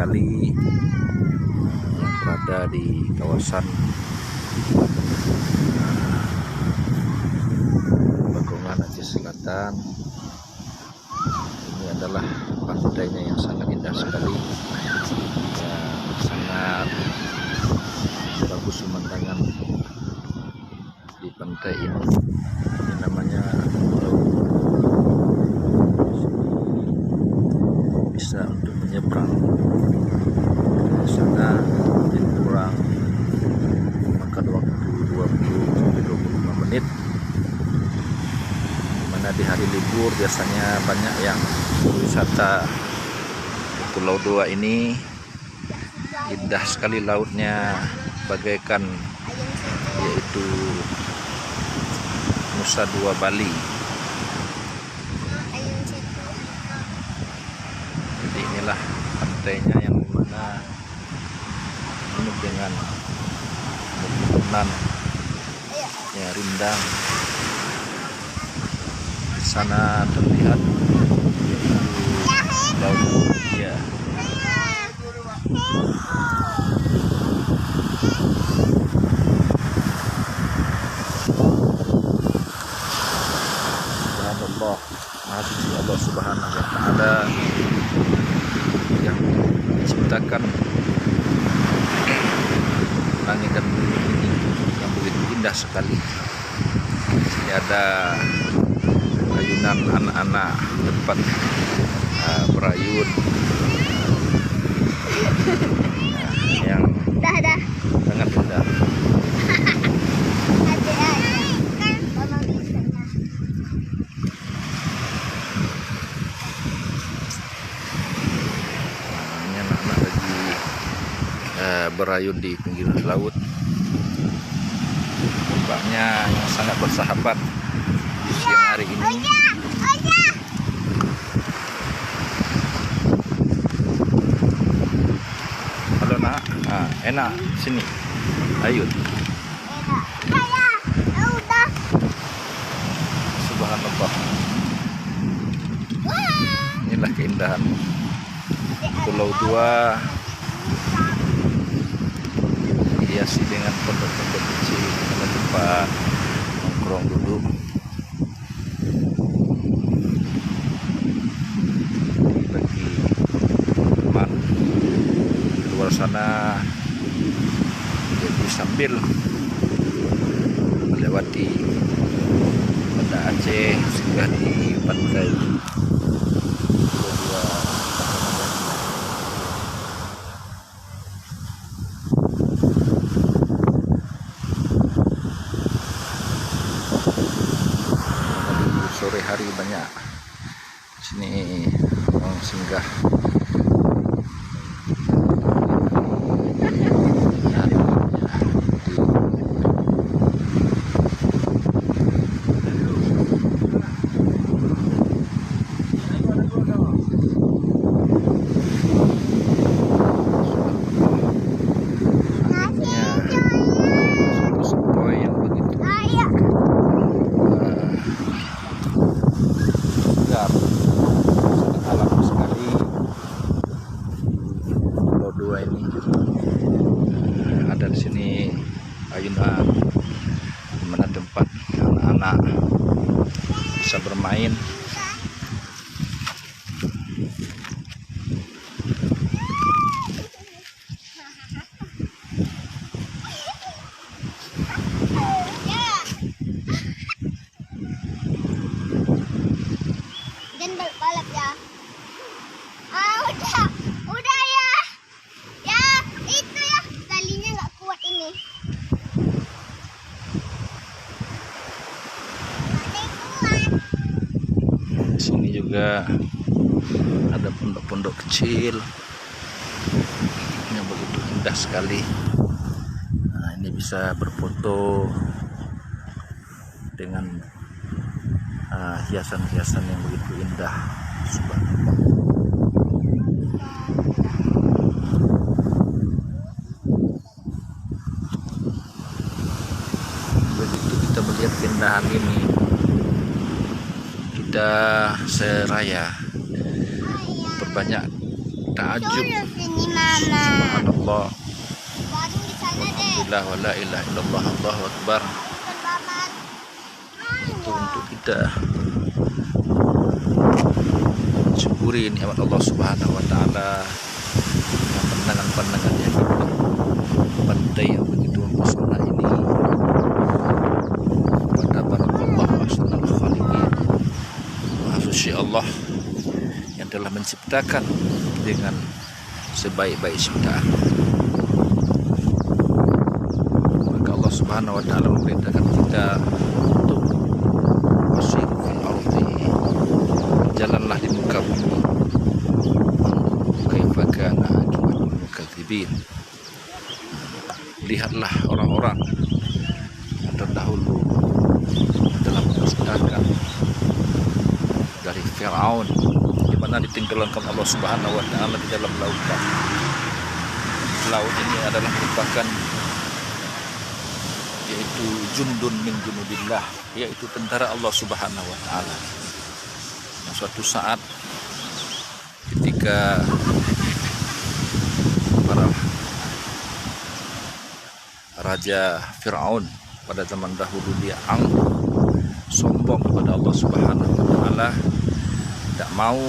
sekali yang berada di kawasan Bagongan, Aceh Selatan. Ini adalah pantainya yang sangat indah sekali, sangat bagus pemandangan di pantai ini. Ini namanya bisa untuk menyeberang ke sana mungkin kurang makan waktu 20-25 menit, dimana di hari libur biasanya banyak yang wisata Pulau Dua ini. Indah sekali lautnya, bagaikan yaitu Nusa Dua Bali. Jadi inilah pantainya yang dimana penuh dengan pepohonan ya rindang. Di sana terlihat laut ya. Subhanallah, Maha Suci Allah Subhanahu wa Ta'ala yang menciptakan langit dan bumi ini yang begitu indah sekali. Ini ada ayunan anak-anak tempat berayun yang sangat indah. Ini anak-anak lagi berayun di pinggir laut. Ombaknya yang sangat bersahabat di siang hari ini. Halo nak, enak sini, ayun. Subhanallah. Inilah keindahan Pulau Dua, dihiasi dengan pondok-pondok kecil, dengan tempat nongkrong duduk. Bagi teman di luar sana, jadi sambil melewati Banda Aceh singgah di pantai Pulau Dua. Sore hari banyak sini orang singgah. Dua ini ada di sini ayunan di mana tempat anak-anak bisa bermain. Jangan balap ya. Udah ya. Ya, itu ya. Talinya nggak kuat ini. Di sini juga ada pondok-pondok kecil yang begitu indah sekali. Nah, ini bisa berfoto dengan hiasan-hiasan yang begitu indah. Subhanallah. Begitu kita melihat keindahan ini, kita seraya perbanyak ta'ajub. Suruh sini mama. Subhanallah, Baru di sana deh. alhamdulillah, wa la ilaha illallah, Allahu akbar. Selamat. Itu untuk kita syukuri nikmat Allah Subhanahu wa taala, pandangan-pandangan yang indah, pantai yang begitu mempesona ini. Pada barakallahu ahsanal khaliqin, Maha suci Allah yang telah menciptakan dengan sebaik-baik ciptaan. Maka Allah Subhanahu wa taala memerintahkan kita untuk wasiru fil ardi, jalanlah di muka bumi, kaifa kana aqibatul mukadzibin. Lihatlah orang-orang yang terdahulu telah memusnahkan dari Firaun, di mana ditenggelamkan Allah Subhanahu wa taala di dalam lautan. Laut ini adalah merupakan yaitu jundun min junudillah, yaitu tentara Allah Subhanahu wa taala. Yang suatu saat ketika para raja Firaun pada zaman dahulu dia angkuh, sombong kepada Allah Subhanahu wa taala, tidak mau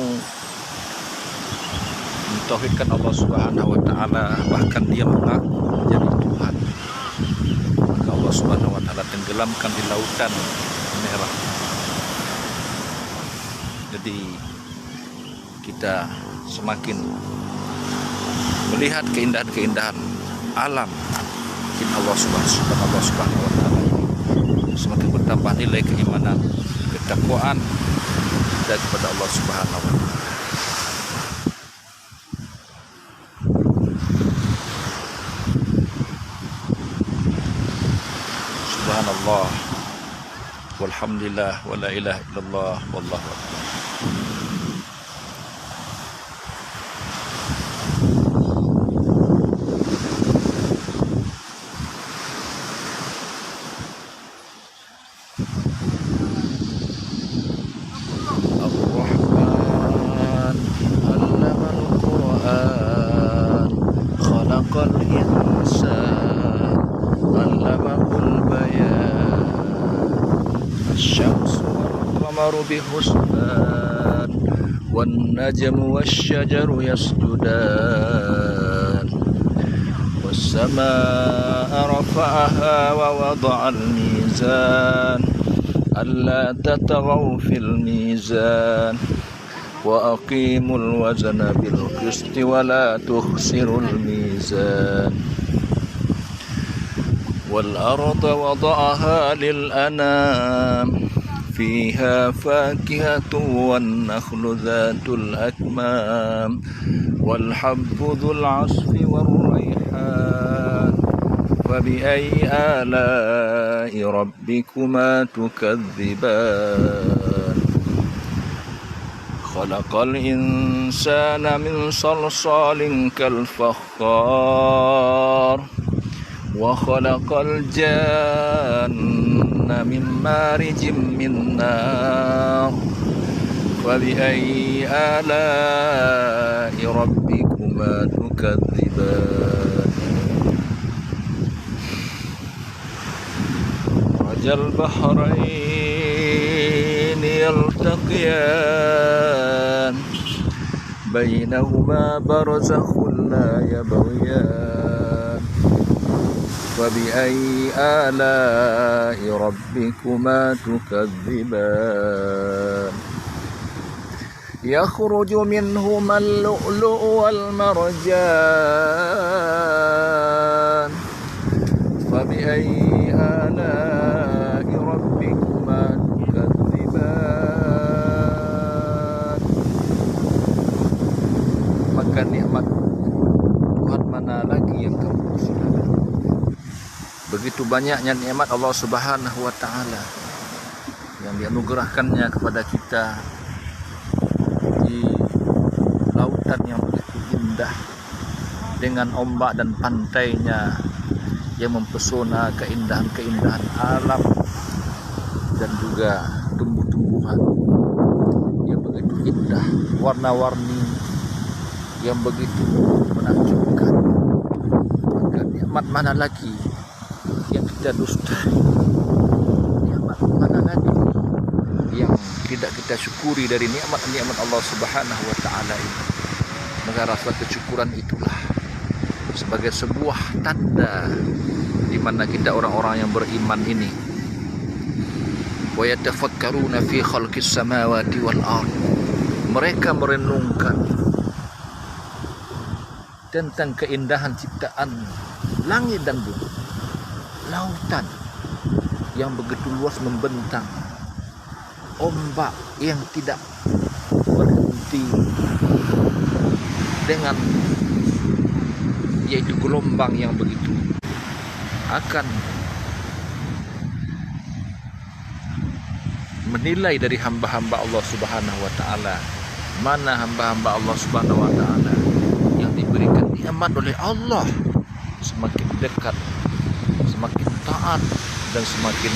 mentauhidkan Allah Subhanahu wa taala, bahkan dia mengaku menjadi Tuhan. Maka Allah Subhanahu wa taala tenggelamkan di lautan merah. Jadi kita semakin melihat keindahan-keindahan alam Allah Subhanahu wa taala ini, semakin bertambah nilai keimanan, ketakwaan kita kepada Allah Subhanahu wa taala. Subhanallah, walhamdulillah, wa la ilaha illallah, wallahu akbar. Ar-Rahman 'allamal Qur'an, khalaqal insan, 'allamahul bayan, asy-syamsu wal-qamaru bihusban, wan najmu wasy-syajaru yasjudan, was-samaa'a rafa'aha wa wada'al mizan, alla tatghaw fil mizan, wa aqimul wazna bil qisti wa la tukhsirul mizan, wal arda wada'aha lil anam, fiha fakihatun wan nakhlu dhatul akmam, wal habbu dhul 'asfi war rayhan, fabi'ayyi ala'i rabbikuma tukadziban. Khalaqal insana min salsalin kal fakhar, wa khalaqal janna min marijim min nar, fabi'ayyi ala'i rabbikuma tukadziban. Marajal bahrain yaltaqiyan, bainahuma barzakhun la yabghiyan, fabi'ayyi ala'i rabbikuma tukadziban. Yakhruju minhuma al-lu'lu'u wal marjan, fabi'ayyi ala'i rabbikuma tukadziban. Maka nikmat Tuhan mana lagi yang kamu persilakan? Begitu banyaknya nikmat Allah Subhanahu wa taala yang dianugerahkannya kepada kita di lautan yang begitu indah, dengan ombak dan pantainya yang mempesona, keindahan-keindahan alam dan juga tumbuh-tumbuhan yang begitu indah, warna-warni yang begitu menakjubkan. Maka nikmat mana lagi yang kita dustai? Nikmat mana lagi yang tidak kita syukuri dari nikmat-nikmat Allah Subhanahu wa taala ini? Maka rasa kesyukuran itulah sebagai sebuah tanda di mana kita orang-orang yang beriman ini wa yatafakkaruna fi khalqis samawati wal ardh, mereka merenungkan tentang keindahan ciptaan langit dan bumi, lautan yang begitu luas membentang, ombak yang tidak berhenti dengan yaitu gelombang yang begitu akan menilai dari hamba-hamba Allah Subhanahu wa taala, mana hamba-hamba Allah Subhanahu wa taala yang diberikan nikmat oleh Allah, semakin dekat, semakin taat, dan semakin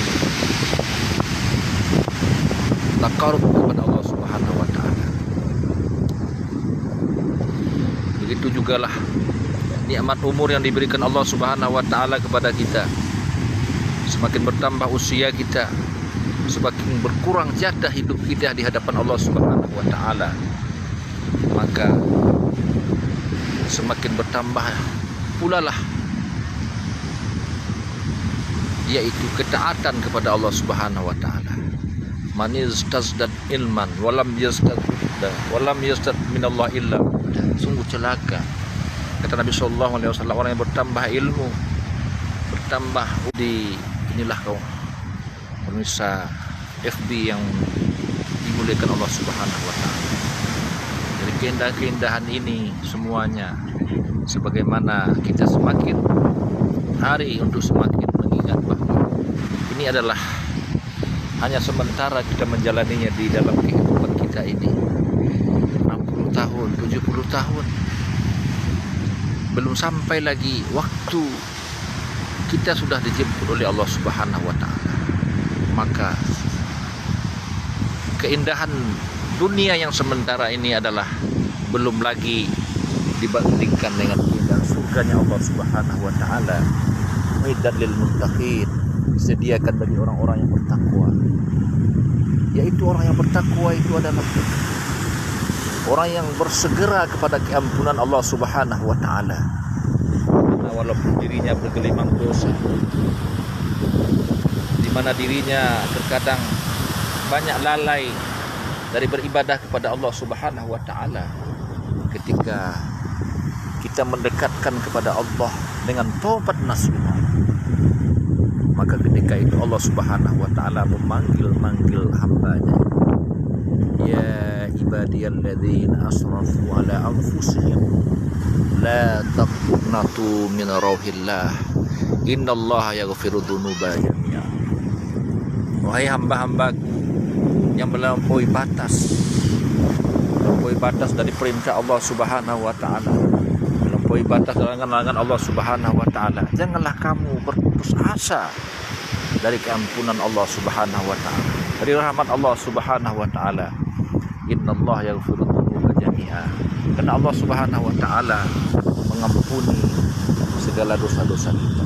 takarub kepada Allah Subhanahu wa taala. Begitu jugalah nikmat umur yang diberikan Allah Subhanahu wa taala kepada kita. Semakin bertambah usia kita, semakin berkurang jatah hidup kita di hadapan Allah Subhanahu wa taala, maka semakin bertambah pula lah yaitu ketaatan kepada Allah Subhanahu wa taala. Man yazdad ilman walam yazdad minallah illa, sungguh celaka, kata Nabi sallallahu alaihi wasallam, orang yang bertambah ilmu, bertambah di inilah kau pemirsa FB yang dimuliakan Allah Subhanahu wa taala. Jadi keindahan-keindahan ini semuanya sebagaimana kita semakin hari untuk semakin mengingat bahwa ini adalah hanya sementara kita menjalaninya di dalam kehidupan kita ini. 60 tahun, 70 tahun, belum sampai lagi waktu kita sudah dijemput oleh Allah Subhanahu wa taala. Maka keindahan dunia yang sementara ini adalah belum lagi dibandingkan dengan keindahan surganya Allah Subhanahu wa taala. Uiddat lil muttaqin, disediakan bagi orang-orang yang bertakwa. Yaitu orang yang bertakwa itu adalah orang yang bersegera kepada keampunan Allah Subhanahu wa taala. Walaupun dirinya bergelimang dosa, di mana dirinya terkadang banyak lalai dari beribadah kepada Allah Subhanahu wa taala, ketika kita mendekatkan kepada Allah dengan taubat nasuha, maka ketika itu Allah Subhanahu wa taala memanggil hambanya, ya ibadiyalladzina asrafu ala anfusihim la taqnatu min rauhillah innallaha yaghfiru dzunuba jami'a. Wahai hamba-hambaku yang melampaui batas dari perintah Allah Subhanahu wa taala, melampaui batas larangan-larangan Allah Subhanahu wa taala, janganlah kamu berputus asa dari keampunan Allah Subhanahu wa taala, dari rahmat Allah Subhanahu wa taala. Innallaha yaghfiru dzunuba jami'a. Karena Allah Subhanahu wa taala mengampuni segala dosa-dosa kita.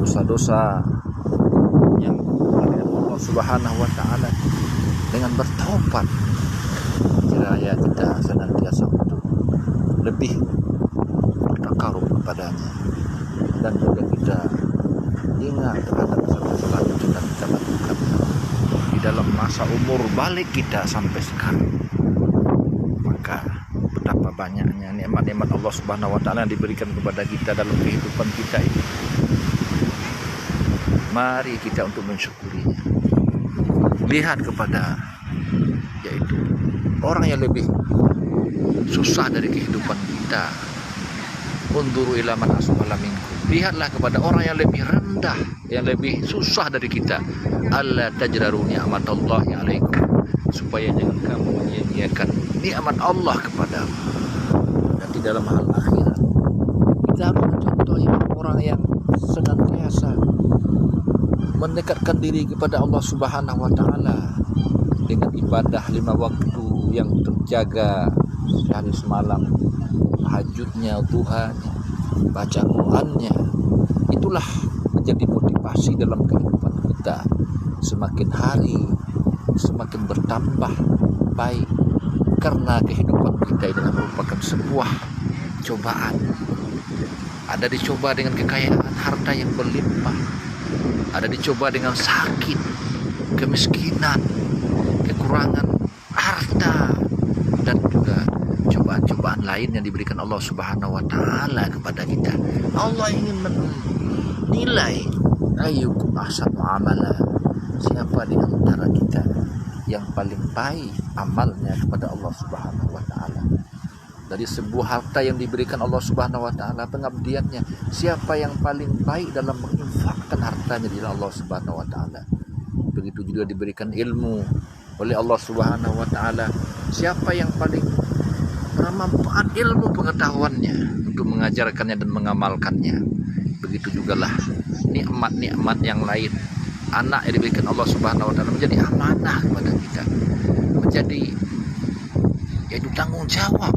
Dosa-dosa yang Allah Subhanahu wa taala dengan bertaubat, kiranya kita senantiasa untuk lebih bertakarub kepadanya, dan juga kita ingat terhadap kesalahan yang sudah kita lakukan di dalam masa umur balik kita sampai sekarang. Maka betapa banyaknya nikmat-nikmat Allah Subhanahu wa taala yang diberikan kepada kita dalam kehidupan kita ini. Mari kita untuk mensyukurinya. Lihat kepada yaitu orang yang lebih susah dari kehidupan kita. Unzuru ila man asfala minkum. Lihatlah kepada orang yang lebih rendah, yang lebih susah dari kita. Alla tajraru ni'matallahi alaikum, supaya jangan kamu menyia-nyiakan nikmat Allah kepadamu. Nanti dalam hal akhirat kita harus mencontohi orang yang senantiasa mendekatkan diri kepada Allah Subhanahu wa taala dengan ibadah 5 waktu yang terjaga sehari semalam, tahajudnya, duhanya, baca Qurannya, itulah menjadi motivasi dalam kehidupan kita. Semakin hari semakin bertambah baik, karena kehidupan kita ini merupakan sebuah cobaan. Ada dicoba dengan kekayaan harta yang berlimpah, ada dicoba dengan sakit, kemiskinan, kekurangan harta, dan juga cobaan-cobaan lain yang diberikan Allah Subhanahu wa taala kepada kita. Allah ingin menilai ayyukum ahsanu amala, siapa di antara kita yang paling baik amalnya kepada Allah Subhanahu wa taala. Dari sebuah harta yang diberikan Allah Subhanahu wa taala, pengabdiannya, siapa yang paling baik dalam menginfakkan hartanya di Allah Subhanahu wa taala. Begitu juga diberikan ilmu oleh Allah Subhanahu wa taala, siapa yang paling bermanfaat ilmu pengetahuannya untuk mengajarkannya dan mengamalkannya. Begitu jugalah nikmat-nikmat yang lain. Anak yang diberikan Allah Subhanahu wa taala menjadi amanah kepada kita, menjadi yaitu tanggung jawab.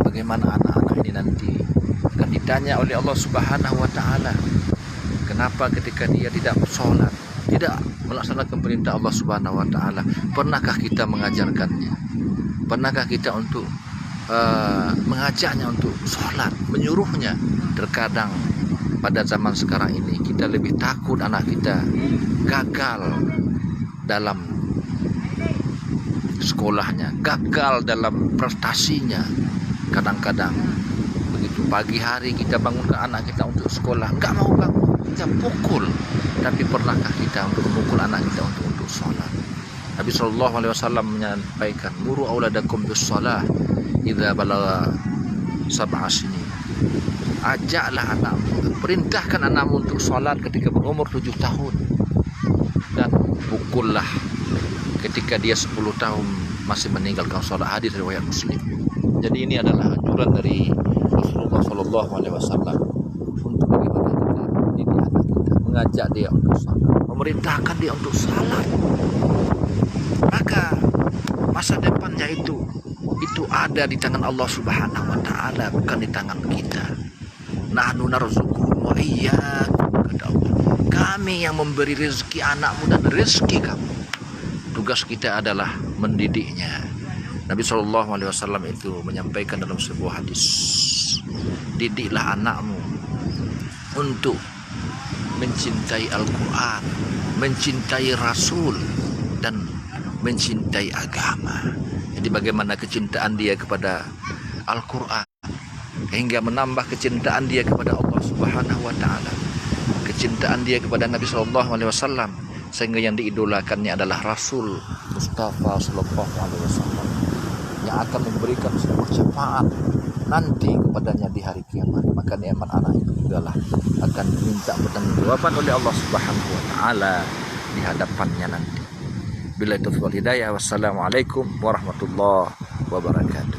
Bagaimana anak-anak ini nanti akan ditanya oleh Allah Subhanahu wa taala, kenapa ketika dia tidak sholat, tidak melaksanakan perintah Allah Subhanahu wa taala, pernahkah kita mengajarkannya? Pernahkah kita untuk mengajaknya untuk sholat, menyuruhnya? Terkadang pada zaman sekarang ini kita lebih takut anak kita gagal dalam sekolahnya, gagal dalam prestasinya. Kadang-kadang begitu pagi hari kita bangunkan anak kita untuk sekolah, enggak mau bangun, kita pukul. Tapi pernahkah kita untuk memukul anak kita untuk sholat? Nabi SAW menyampaikan, muru auladakum bis shalah idza balagha sab'a sinin. Ajaklah anakmu, perintahkan anakmu untuk sholat ketika berumur 7 tahun, dan pukullah ketika dia 10 tahun masih meninggalkan sholat. Hadis riwayat Muslim. Jadi ini adalah anjuran dari Rasulullah SAW untuk bagaimana kita mendidik anak kita, mengajak dia untuk sholat, memerintahkan dia untuk sholat. Maka masa depannya itu ada di tangan Allah Subhanahu wa taala, bukan di tangan kita. Nahnu narzuquhum wa iyyakum, kata Allah. Kami yang memberi rezeki anakmu dan rezeki kamu. Tugas kita adalah mendidiknya. Nabi SAW itu menyampaikan dalam sebuah hadis, didiklah anakmu untuk mencintai Al-Quran, mencintai Rasul, dan mencintai agama. Jadi bagaimana kecintaan dia kepada Al-Quran hingga menambah kecintaan dia kepada Allah Subhanahu wa taala, kecintaan dia kepada Nabi SAW, sehingga yang diidolakannya adalah Rasul Mustafa SAW, yang akan memberikan sebuah syafaat nanti kepadanya di hari kiamat. Maka nikmat anak itu jugalah akan minta pertanggungjawaban oleh Allah Subhanahu wa taala di hadapannya nanti. Billahi taufiq wal hidayah. Wassalamualaikum warahmatullahi wabarakatuh.